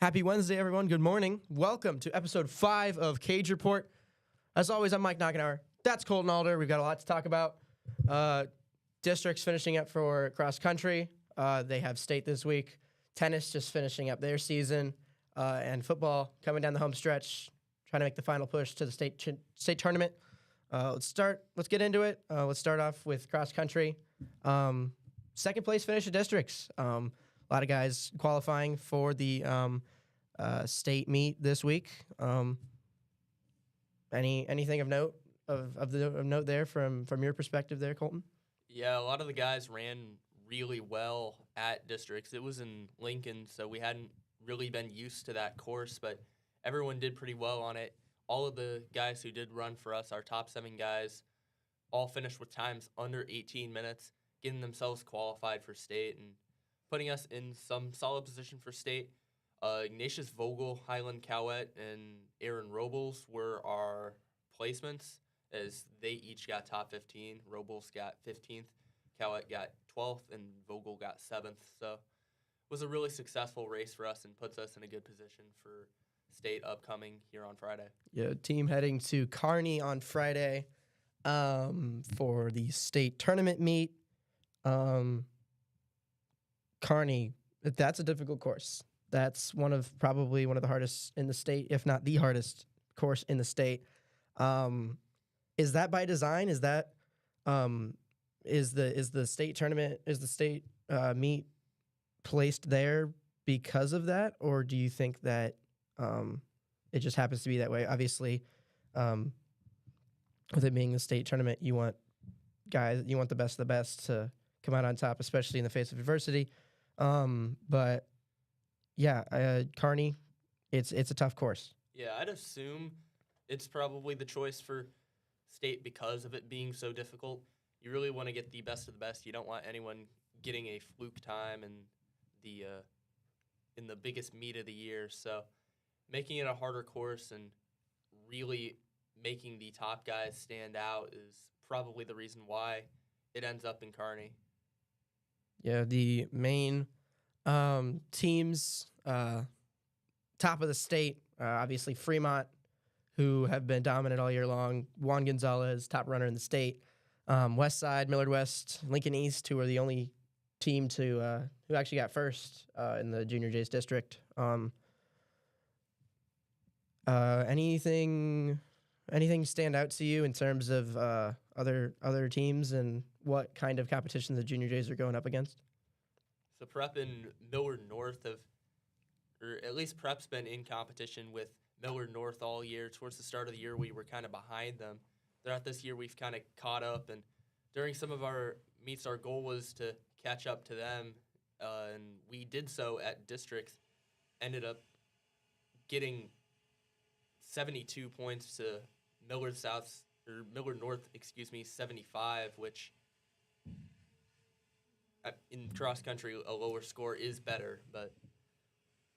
Happy Wednesday, everyone. Good morning. Welcome to episode 5 of Cage Report. As always, I'm Mike Knockenhauer. That's Colton Alder. We've got a lot to talk about. Districts finishing up for cross country. They have state this week. Tennis just finishing up their season. And football coming down the home stretch, trying to make the final push to the state tournament. Let's get into it. Let's start off with cross country. Second place finish of districts. A lot of guys qualifying for the state meet this week. Anything of note of note there from your perspective there, Colton? Yeah, a lot of the guys ran really well at districts. It was in Lincoln, so we hadn't really been used to that course, but everyone did pretty well on it. All of the guys who did run for us, our top 7 guys, all finished with times under 18 minutes, getting themselves qualified for state and putting us in some solid position for state. Ignatius Vogel, Highland Cowett, and Aaron Robles were our placements as they each got top 15. Robles got 15th, Cowett got 12th, and Vogel got 7th. So it was a really successful race for us and puts us in a good position for state upcoming here on Friday. Yeah, team heading to Kearney on Friday for the state tournament meet. Kearney, that's a difficult course. That's probably one of the hardest in the state, if not the hardest course in the state. Is that by design? Is that is the state tournament, is the state meet placed there because of that, or do you think that it just happens to be that way? Obviously, with it being the state tournament, you want the best of the best to come out on top, especially in the face of adversity. But yeah, Kearney, it's a tough course. Yeah, I'd assume it's probably the choice for state because of it being so difficult. You really want to get the best of the best. You don't want anyone getting a fluke time in the biggest meet of the year. So making it a harder course and really making the top guys stand out is probably the reason why it ends up in Kearney. Yeah, the main teams, top of the state, obviously Fremont, who have been dominant all year long. Juan Gonzalez, top runner in the state. West Side, Millard West, Lincoln East, who are the only team who actually got first in the Junior J's district. Anything stand out to you in terms of other teams and what kind of competition the Junior J's are going up against? So Prep and Millard North or at least Prep's been in competition with Millard North all year. Towards the start of the year, we were kind of behind them. Throughout this year, we've kind of caught up, and during some of our meets, our goal was to catch up to them, and we did so at districts. Ended up getting 72 points to Millard North, 75, which in cross country a lower score is better, but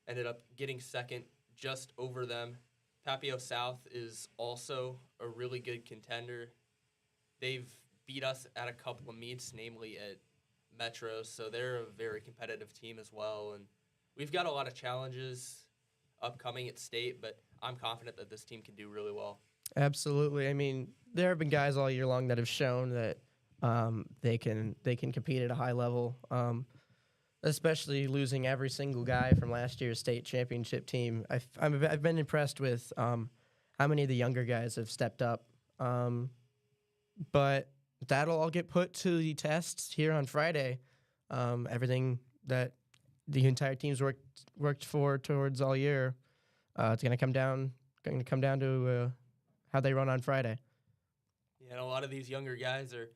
ended up getting second just over them. Papio South is also a really good contender. They've beat us at a couple of meets, namely at Metros, so they're a very competitive team as well. And we've got a lot of challenges upcoming at state, but I'm confident that this team can do really well. Absolutely. I mean, there have been guys all year long that have shown that they can compete at a high level, especially losing every single guy from last year's state championship team. I've been impressed with how many of the younger guys have stepped up. But that'll all get put to the test here on Friday. Everything that the entire team's worked for towards all year, it's going to come down to how they run on Friday. Yeah, and a lot of these younger guys are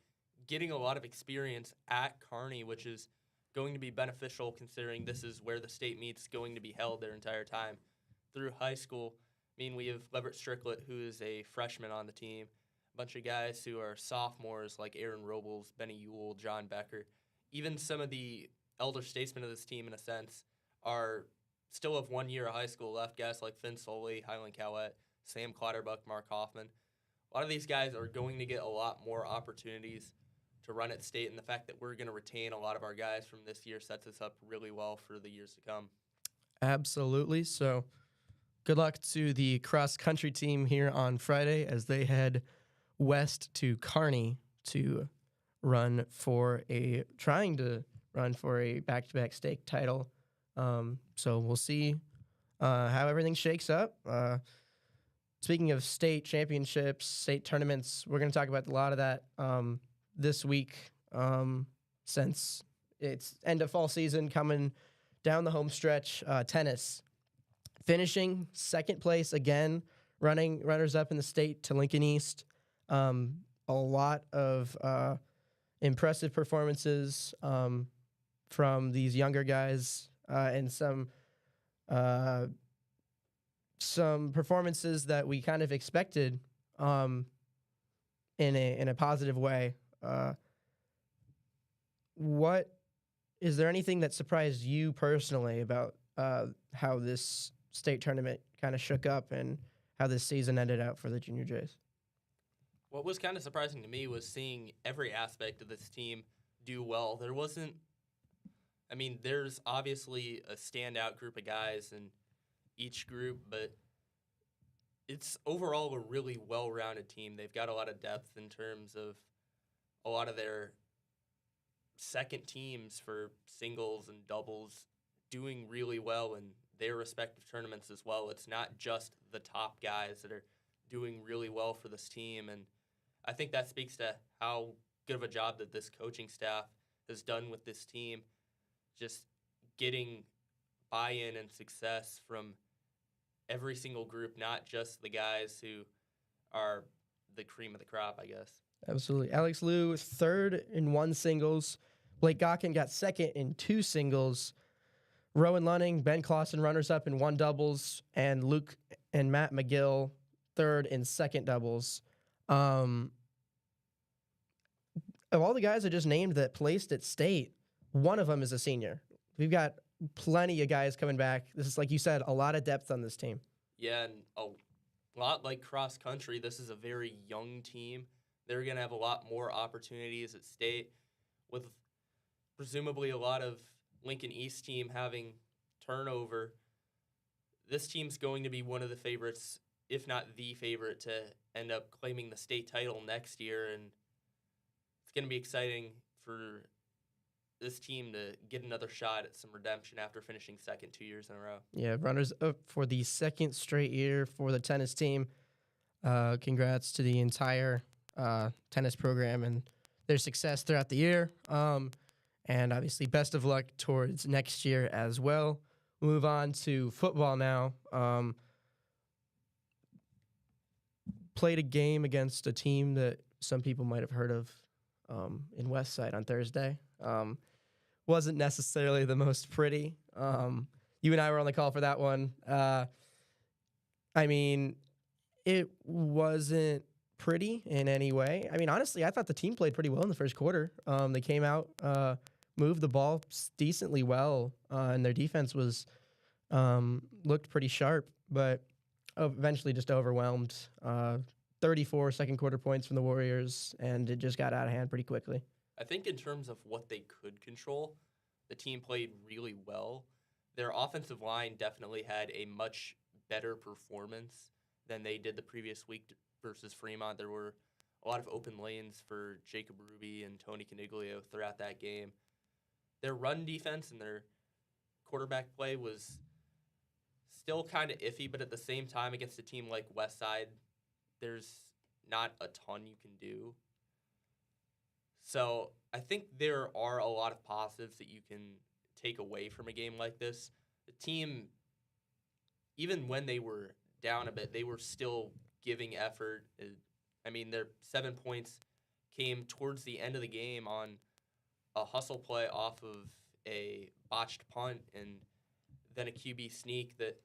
getting a lot of experience at Kearney, which is going to be beneficial considering this is where the state meet's going to be held their entire time. Through high school, I mean, we have Leverett Stricklet, who is a freshman on the team, a bunch of guys who are sophomores like Aaron Robles, Benny Ewell, John Becker. Even some of the elder statesmen of this team, in a sense, are still have 1 year of high school left. Guys like Finn Soley, Highland Cowett, Sam Clatterbuck, Mark Hoffman. A lot of these guys are going to get a lot more opportunities to run at state, and the fact that we're going to retain a lot of our guys from this year sets us up really well for the years to come. Absolutely. So good luck to the cross country team here on Friday as they head west to Kearney to trying to run for a back-to-back state title. So we'll see how everything shakes up. Speaking of state championships, state tournaments, we're going to talk about a lot of that this week since it's end of fall season coming down the home stretch. Tennis finishing second place again, runners up in the state to Lincoln East. A lot of impressive performances from these younger guys and some performances that we kind of expected in a positive way. Is there anything that surprised you personally about how this state tournament kind of shook up and how this season ended out for the Junior Jays? What was kind of surprising to me was seeing every aspect of this team do well. There's obviously a standout group of guys in each group, but it's overall a really well-rounded team. They've got a lot of depth in terms of a lot of their second teams for singles and doubles doing really well in their respective tournaments as well. It's not just the top guys that are doing really well for this team, and I think that speaks to how good of a job that this coaching staff has done with this team, just getting buy-in and success from every single group, not just the guys who are the cream of the crop, I guess. Absolutely. Alex Liu, third in one singles. Blake Gawkin got second in two singles. Rowan Lunning, Ben Clausen, runners-up in one doubles. And Luke and Matt McGill, third in second doubles. Of all the guys I just named that placed at state, one of them is a senior. We've got plenty of guys coming back. This is, like you said, a lot of depth on this team. Yeah, and a lot like cross country, this is a very young team. They're going to have a lot more opportunities at state, with presumably a lot of Lincoln East team having turnover. This team's going to be one of the favorites, if not the favorite, to end up claiming the state title next year, and it's going to be exciting for this team to get another shot at some redemption after finishing second 2 years in a row. Yeah, runners up for the second straight year for the tennis team. Congrats to the entire tennis program and their success throughout the year. And obviously, best of luck towards next year as well. We'll move on to football now. Played a game against a team that some people might have heard of in Westside on Thursday. Wasn't necessarily the most pretty. You and I were on the call for that one. It wasn't pretty in any way. Honestly, I thought the team played pretty well in the first quarter. They came out, moved the ball decently well, and their defense looked pretty sharp, but eventually just overwhelmed. 34 second quarter points from the Warriors, and it just got out of hand pretty quickly. I think in terms of what they could control, the team played really well. Their offensive line definitely had a much better performance than they did the previous week versus Fremont. There were a lot of open lanes for Jacob Ruby and Tony Caniglio throughout that game. Their run defense and their quarterback play was still kind of iffy, but at the same time, against a team like Westside, there's not a ton you can do. So I think there are a lot of positives that you can take away from a game like this. The team, even when they were down a bit, they were still giving effort. Their 7 points came towards the end of the game on a hustle play off of a botched punt and then a QB sneak that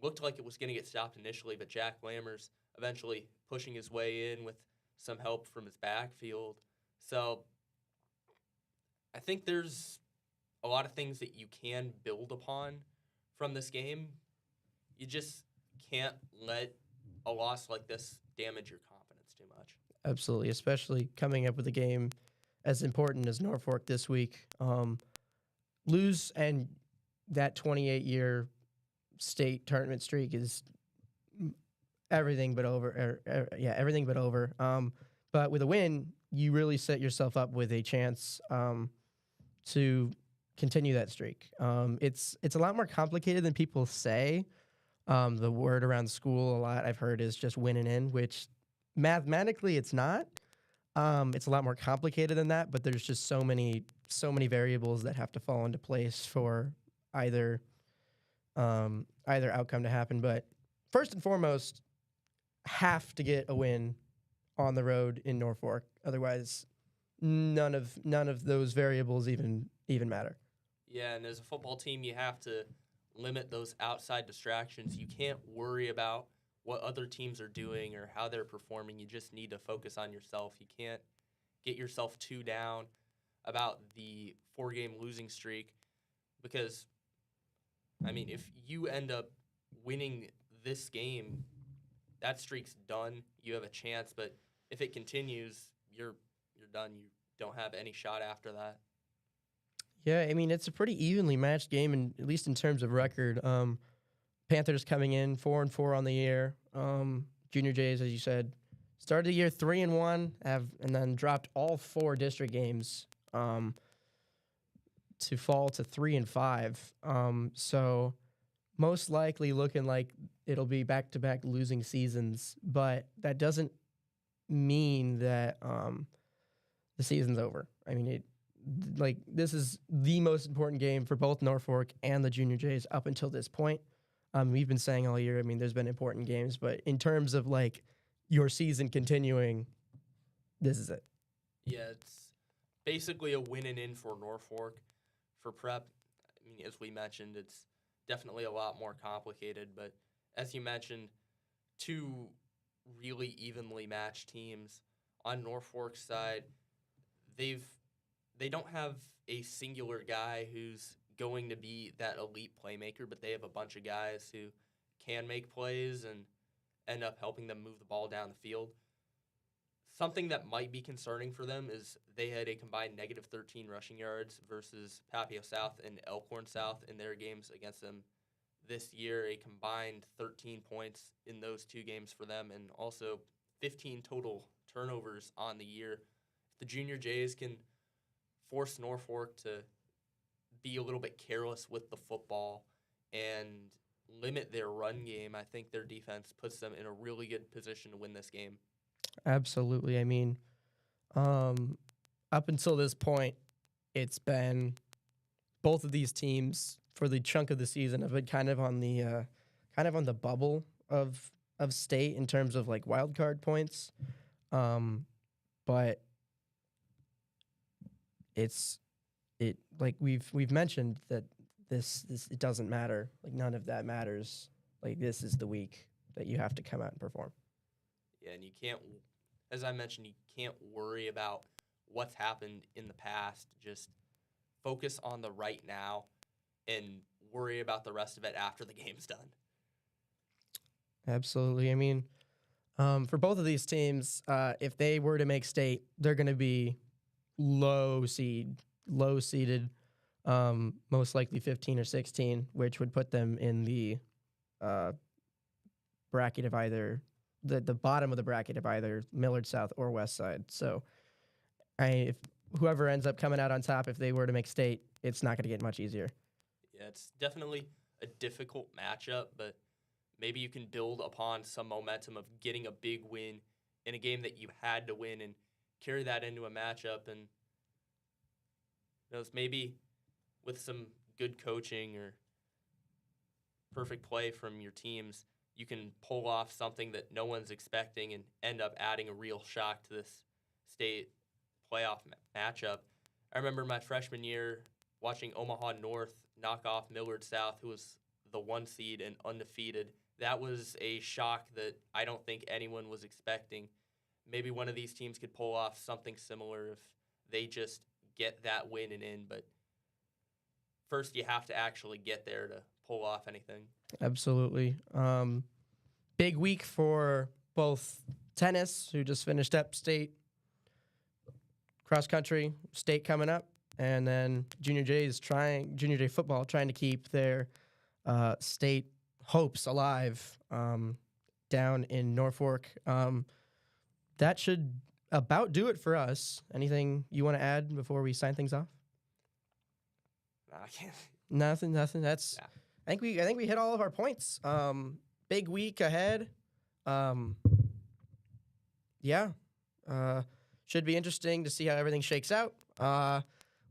looked like it was going to get stopped initially, but Jack Lammers eventually pushing his way in with some help from his backfield. So I think there's a lot of things that you can build upon from this game. You just can't let a loss like this damage your confidence too much. Absolutely, especially coming up with a game as important as Norfolk this week. Lose and that 28-year state tournament streak is everything but over. Everything but over. But with a win, you really set yourself up with a chance to continue that streak. It's a lot more complicated than people say. The word around the school a lot I've heard is just winning in, which mathematically it's not. It's a lot more complicated than that, but there's just so many variables that have to fall into place for either outcome to happen. But first and foremost, have to get a win on the road in Norfolk. Otherwise, none of those variables even matter. Yeah, and as a football team, you have to limit those outside distractions. You can't worry about what other teams are doing or how they're performing. You just need to focus on yourself. You can't get yourself too down about the 4-game losing streak because, I mean, if you end up winning this game, that streak's done. You have a chance, but if it continues, you're done. You don't have any shot after that. Yeah, I mean, it's a pretty evenly matched game, and at least in terms of record. Panthers coming in 4-4 on the year. Junior Jays, as you said, started the year 3-1, and then dropped all 4 district games to fall to 3-5. So most likely looking like it'll be back-to-back losing seasons, but that doesn't mean that the season's over. I mean, this is the most important game for both Norfolk and the Junior Jays up until this point. We've been saying all year, I mean, there's been important games, but in terms of like your season continuing, this is it. Yeah, it's basically a win and in for Norfolk. For Prep, I mean, as we mentioned, it's definitely a lot more complicated, but as you mentioned, 2 really evenly matched teams. On Norfolk's side, they don't have a singular guy who's going to be that elite playmaker, but they have a bunch of guys who can make plays and end up helping them move the ball down the field. Something that might be concerning for them is they had a combined negative 13 rushing yards versus Papio South and Elkhorn South in their games against them this year, a combined 13 points in those 2 games for them, and also 15 total turnovers on the year. If the Junior Jays can force Norfolk to be a little bit careless with the football and limit their run game, I think their defense puts them in a really good position to win this game. Absolutely. I mean, up until this point, it's been both of these teams for the chunk of the season have been kind of on the bubble of state in terms of like wild card points, but it like we've mentioned that this it doesn't matter. Like none of that matters. Like this is the week that you have to come out and perform. Yeah, and you can't, as I mentioned, you can't worry about what's happened in the past. Just focus on the right now and worry about the rest of it after the game's done. Absolutely. I mean, for both of these teams, if they were to make state, they're going to be low seeded, most likely 15 or 16, which would put them in the bracket of either the bottom of the bracket of either Millard South or West Side. So, if whoever ends up coming out on top, if they were to make state, it's not going to get much easier. Yeah, it's definitely a difficult matchup, but maybe you can build upon some momentum of getting a big win in a game that you had to win and carry that into a matchup. And maybe with some good coaching or perfect play from your teams, you can pull off something that no one's expecting and end up adding a real shock to this state playoff matchup. I remember my freshman year watching Omaha North knock off Millard South, who was the 1 seed and undefeated. That was a shock that I don't think anyone was expecting. Maybe one of these teams could pull off something similar if they just get that win and in, but first you have to actually get there to pull off anything. Absolutely. Big week for both tennis, who just finished up state, cross country, state coming up, and then Junior J football trying to keep their state hopes alive down in Norfolk. That should about do it for us. Anything you want to add before we sign things off? I can't. Nothing. That's. Yeah. I think we hit all of our points. Big week ahead. Yeah. Should be interesting to see how everything shakes out.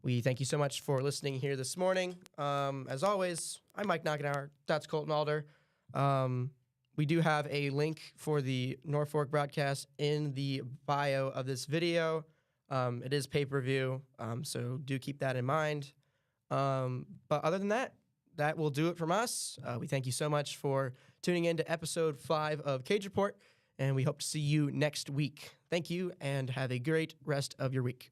We thank you so much for listening here this morning. As always, I'm Mike Knockenhauer. That's Colton Alder. We do have a link for the Norfolk broadcast in the bio of this video. It is pay-per-view, so do keep that in mind. But other than that, that will do it from us. We thank you so much for tuning in to episode 5 of Cage Report, and we hope to see you next week. Thank you, and have a great rest of your week.